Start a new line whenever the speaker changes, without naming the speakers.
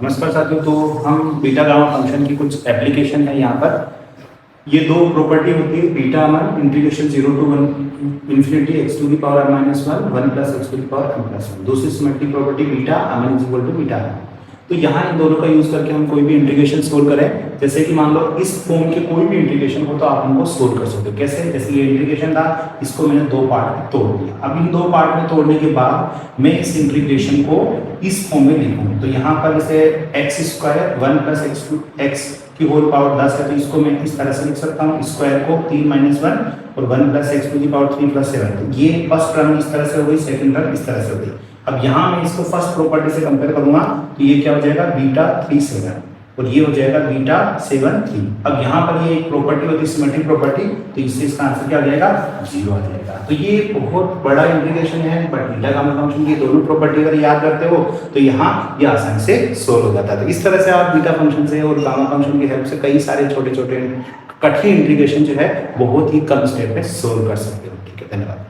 नमस्कार साथियों। तो हम बीटा गामा फंक्शन की कुछ एप्लीकेशन है यहाँ पर। ये दो प्रॉपर्टी होती है बीटा मान integration 0 to 1 infinity x to the power -1 1 plus x to the power n+1। दूसरी symmetric property beta m is equal to beta. तो यहाँ इन दोनों का यूज करके हम कोई भी इंटीग्रेशन सोल्व करें। जैसे कि मान लो इस फॉर्म के कोई भी इंटीग्रेशन हो तो आप उनको सोल्व कर सकते हो। कैसे? जैसे ये इंटीग्रेशन था, इसको मैंने दो पार्ट में तोड़ दिया। अब इन दो पार्ट में तोड़ने के बाद मैं इस इंटीग्रेशन को इस फॉर्म में लिखूंगा। तो यहाँ पर जैसे x² 1 प्लस x की होल पावर 10 है, तो इसको मैं इस तरह से लिख सकता हूँ। स्क्वायर को 3 - 1 और 1 plus x to the power 3 plus 7। तो ये फर्स्ट टर्म इस तरह से हो गई, सेकंड टर्म इस तरह से हो गई। अब यहाँ मैं इसको फर्स्ट प्रॉपर्टी से कंपेयर करूंगा तो ये क्या हो जाएगा बीटा 3 7 और ये हो जाएगा बीटा 7 3। अब यहाँ पर ये एक प्रॉपर्टी होती है सिमेट्रिक प्रॉपर्टी, तो इससे इसका आंसर क्या आ जाएगा 0 आ जाएगा। तो ये बहुत बड़ा इंटीग्रेशन है, बट बीटा गामा फंक्शन की दोनों प्रॉपर्टी अगर याद करते हो तो यहाँ ये आसानी से सोल्व हो जाता है। तो इस तरह से आप बीटा फंक्शन से और गामा फंक्शन की हेल्प से कई सारे छोटे छोटे कठिन इंटीग्रेशन जो है बहुत ही कम स्टेप में सोल्व कर सकते हो। ठीक है, धन्यवाद।